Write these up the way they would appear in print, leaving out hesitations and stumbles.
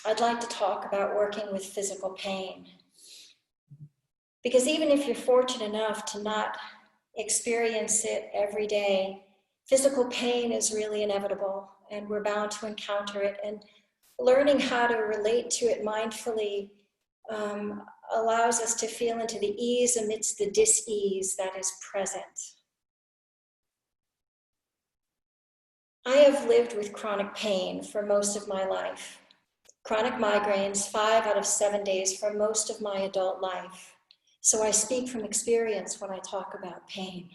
I'd like to talk about working with physical pain. Because even if you're fortunate enough to not experience it every day, physical pain is really inevitable, and we're bound to encounter it. And learning how to relate to it mindfully allows us to feel into the ease amidst the dis-ease that is present. I have lived with chronic pain for most of my life. Chronic migraines 5 out of 7 days for most of my adult life. So I speak from experience when I talk about pain.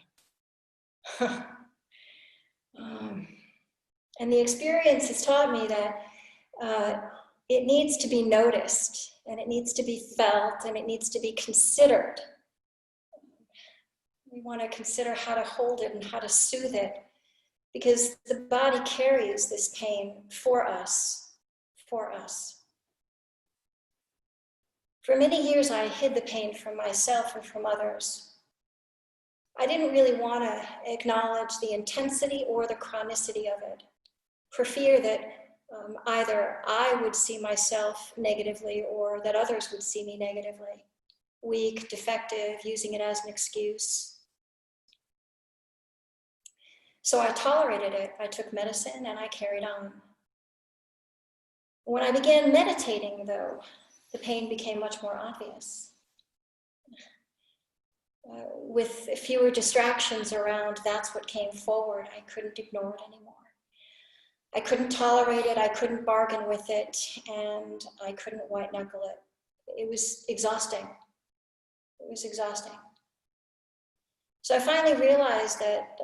And the experience has taught me that it needs to be noticed, and it needs to be felt, and it needs to be considered. We want to consider how to hold it and how to soothe it, because the body carries this pain for us, for us. For many years, I hid the pain from myself and from others. I didn't really want to acknowledge the intensity or the chronicity of it, for fear that either I would see myself negatively or that others would see me negatively. Weak, defective, using it as an excuse. So I tolerated it. I took medicine and I carried on. When I began meditating, though, the pain became much more obvious. With fewer distractions around, that's what came forward. I couldn't ignore it anymore. I couldn't tolerate it, I couldn't bargain with it, and I couldn't white knuckle it. It was exhausting. It was exhausting. So I finally realized that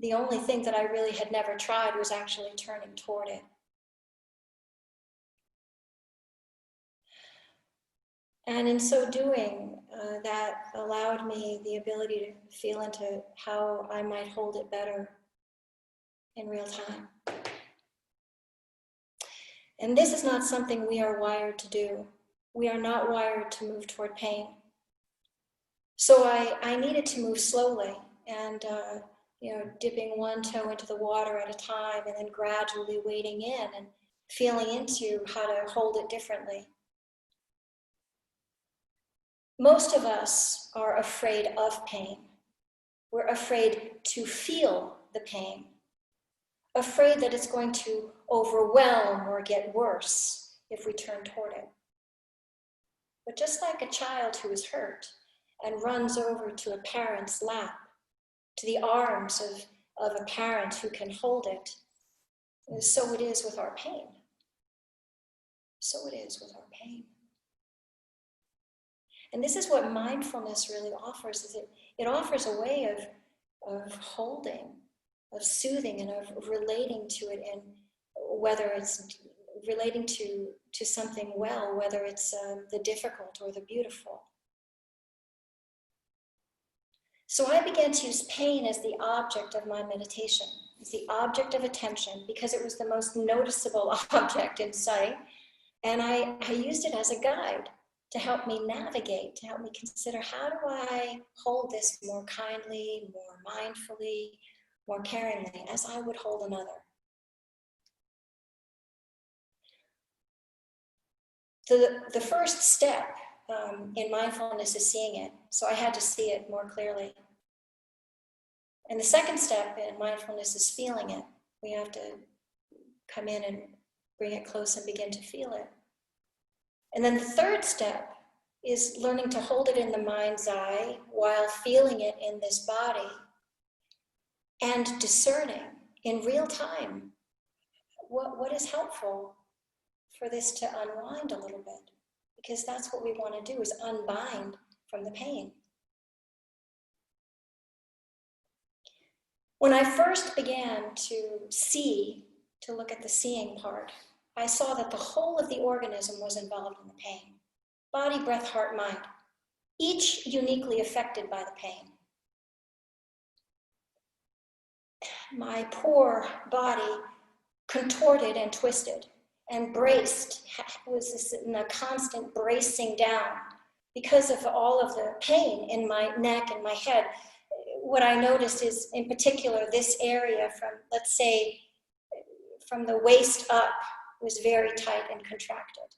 the only thing that I really had never tried was actually turning toward it. And in so doing, that allowed me the ability to feel into how I might hold it better in real time. And this is not something we are wired to do. We are not wired to move toward pain. So I needed to move slowly and dipping one toe into the water at a time, and then gradually wading in and feeling into how to hold it differently. Most of us are afraid of pain. We're afraid to feel the pain, afraid that it's going to overwhelm or get worse if we turn toward it. But just like a child who is hurt and runs over to a parent's lap, to the arms of a parent who can hold it, so it is with our pain. So it is with our pain. And this is what mindfulness really offers, is it offers a way of holding, of soothing, and of relating to it, and whether it's relating to something well, whether it's the difficult or the beautiful. So I began to use pain as the object of my meditation, as the object of attention, because it was the most noticeable object in sight. And I used it as a guide to help me navigate, to help me consider, how do I hold this more kindly, more mindfully, more caringly, as I would hold another. The first step in mindfulness is seeing it, so I had to see it more clearly. And the second step in mindfulness is feeling it. We have to come in and bring it close and begin to feel it. And then the third step is learning to hold it in the mind's eye while feeling it in this body, and discerning in real time what is helpful for this to unwind a little bit, because that's what we want to do, is unbind from the pain. When I first began to look at the seeing part, I saw that the whole of the organism was involved in the pain. Body, breath, heart, mind, each uniquely affected by the pain. My poor body contorted and twisted and braced, was in a constant bracing down because of all of the pain in my neck and my head. What I noticed is, in particular, this area from, let's say, from the waist up, was very tight and contracted.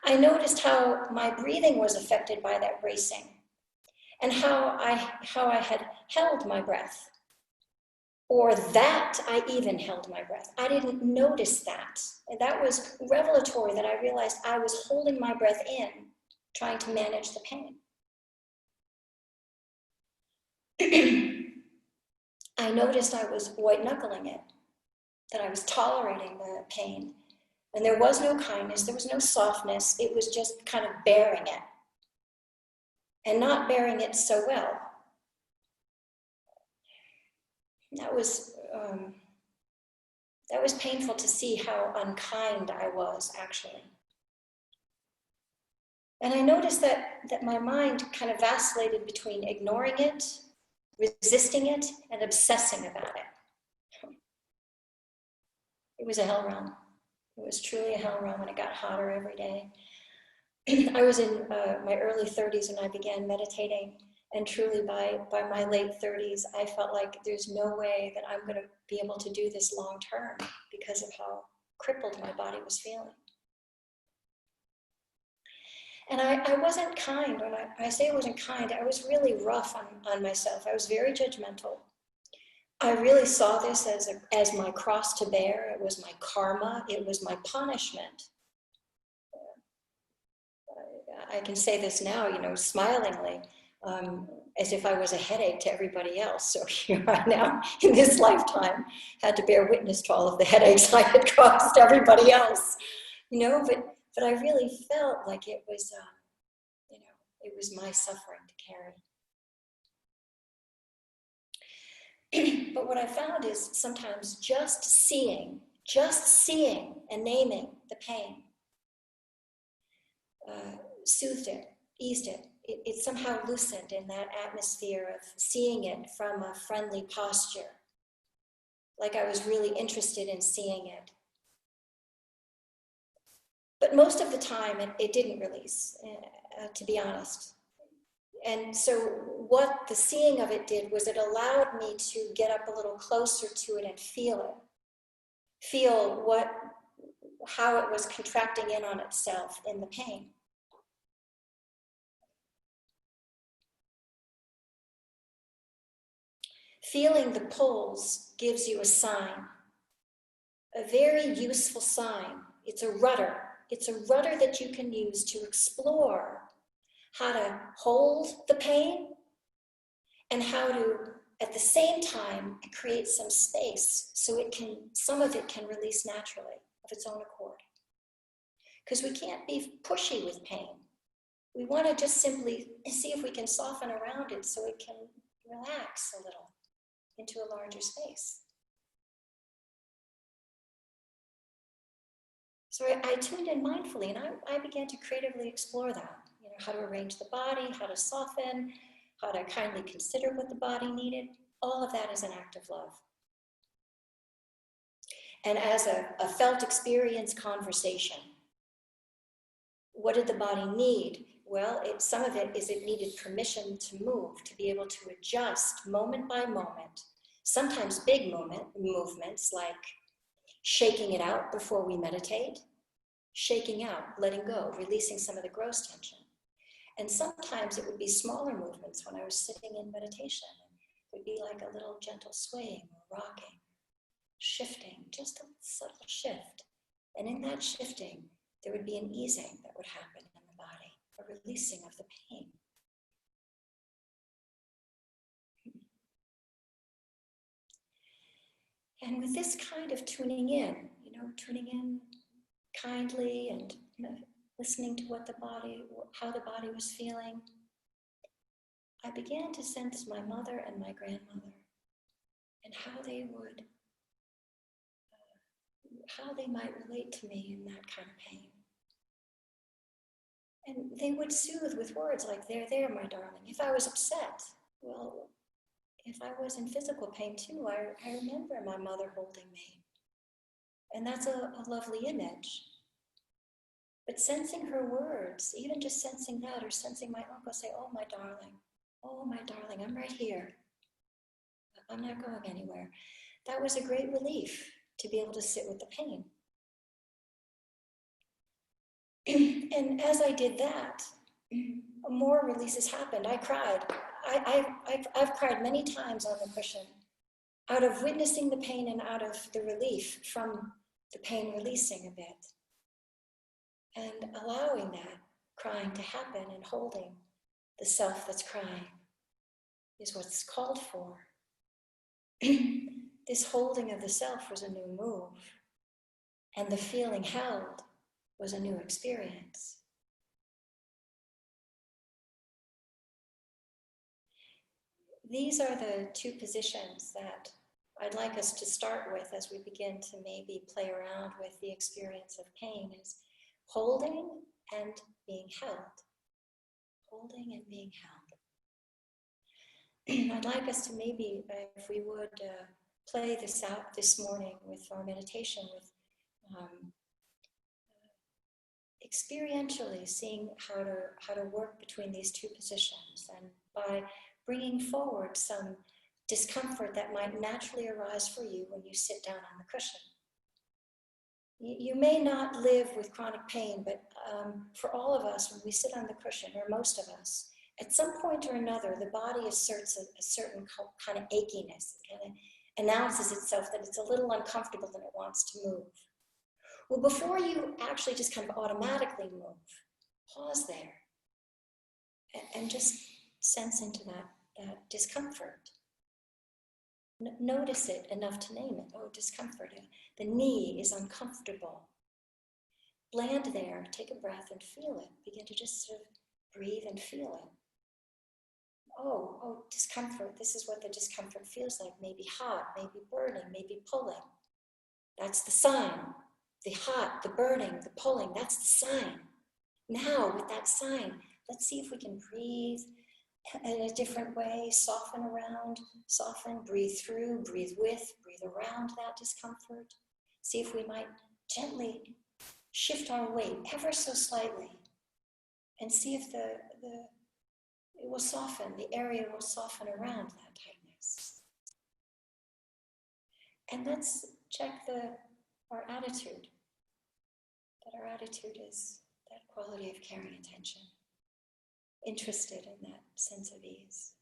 I noticed how my breathing was affected by that racing, and how I had held my breath, or that I even held my breath. I didn't notice that. And that was revelatory, that I realized I was holding my breath in, trying to manage the pain. I noticed I was white knuckling it, that I was tolerating the pain. And there was no kindness, there was no softness, it was just kind of bearing it. And not bearing it so well. That was painful to see how unkind I was, actually. And I noticed that my mind kind of vacillated between ignoring it, resisting it, and obsessing about it. It was a hell realm. It was truly a hell realm, and it got hotter every day. I was in my early 30s when I began meditating, and truly by my late 30s, I felt like there's no way that I'm going to be able to do this long term because of how crippled my body was feeling. And I wasn't kind. When I say I wasn't kind, I was really rough on myself. I was very judgmental. I really saw this as my cross to bear. It was my karma. It was my punishment. I can say this now, smilingly, as if I was a headache to everybody else. So here I now, in this lifetime, had to bear witness to all of the headaches I had caused everybody else. But I really felt like it was, it was my suffering to carry. But what I found is sometimes just seeing and naming the pain soothed it, eased it. It somehow loosened in that atmosphere of seeing it from a friendly posture, like I was really interested in seeing it. But most of the time, it didn't release, to be honest. And so what the seeing of it did was it allowed me to get up a little closer to it and feel it. Feel how it was contracting in on itself in the pain. Feeling the pulls gives you a sign, a very useful sign. It's a rudder. It's a rudder that you can use to explore how to hold the pain and how to, at the same time, create some space so some of it can release naturally of its own accord. Because we can't be pushy with pain. We want to just simply see if we can soften around it so it can relax a little into a larger space. So I tuned in mindfully, and I began to creatively explore that. How to arrange the body, how to soften, how to kindly consider what the body needed. All of that is an act of love. And as a felt experience conversation, what did the body need? Well, some of it is it needed permission to move, to be able to adjust moment by moment. Sometimes big movements like shaking it out before we meditate, shaking out, letting go, releasing some of the gross tension. And sometimes it would be smaller movements when I was sitting in meditation. It would be like a little gentle swaying or rocking, shifting, just a subtle shift. And in that shifting, there would be an easing that would happen in the body, a releasing of the pain. And with this kind of tuning in kindly and listening to how the body was feeling, I began to sense my mother and my grandmother and how they might relate to me in that kind of pain. And they would soothe with words like, there, my darling. If I was upset, well, if I was in physical pain too, I remember my mother holding me. And that's a lovely image. But sensing her words, even just sensing that, or sensing my uncle say, oh my darling, I'm right here. I'm not going anywhere. that was a great relief to be able to sit with the pain. And as I did that, more releases happened. I cried. I've cried many times on the cushion, out of witnessing the pain and out of the relief from the pain releasing a bit. And allowing that crying to happen and holding the self that's crying is what's called for. This holding of the self was a new move, and the feeling held was a new experience. These are the two positions that I'd like us to start with as we begin to maybe play around with the experience of pain, is holding and being held. Holding and being held. I'd like us to maybe, if we would, play this out this morning with our meditation, with experientially seeing how to work between these two positions, and by bringing forward some discomfort that might naturally arise for you when you sit down on the cushion. You may not live with chronic pain, but for all of us, when we sit on the cushion, or most of us, at some point or another, the body asserts a certain kind of achiness. It kind of announces itself that it's a little uncomfortable and it wants to move. Well, before you actually just kind of automatically move, pause there and just sense into that discomfort. Notice it enough to name it. Oh, discomfort. The knee is uncomfortable. Land there, take a breath and feel it. Begin to just sort of breathe and feel it. Oh, discomfort. This is what the discomfort feels like. Maybe hot, maybe burning, maybe pulling. That's the sign. The hot, the burning, the pulling, that's the sign. Now, with that sign, let's see if we can breathe in a different way, soften around, soften, breathe through, breathe with, breathe around that discomfort. See if we might gently shift our weight ever so slightly and see if it will soften, the area will soften around that tightness. And let's check our attitude, that our attitude is that quality of caring attention, interested in that sense of ease.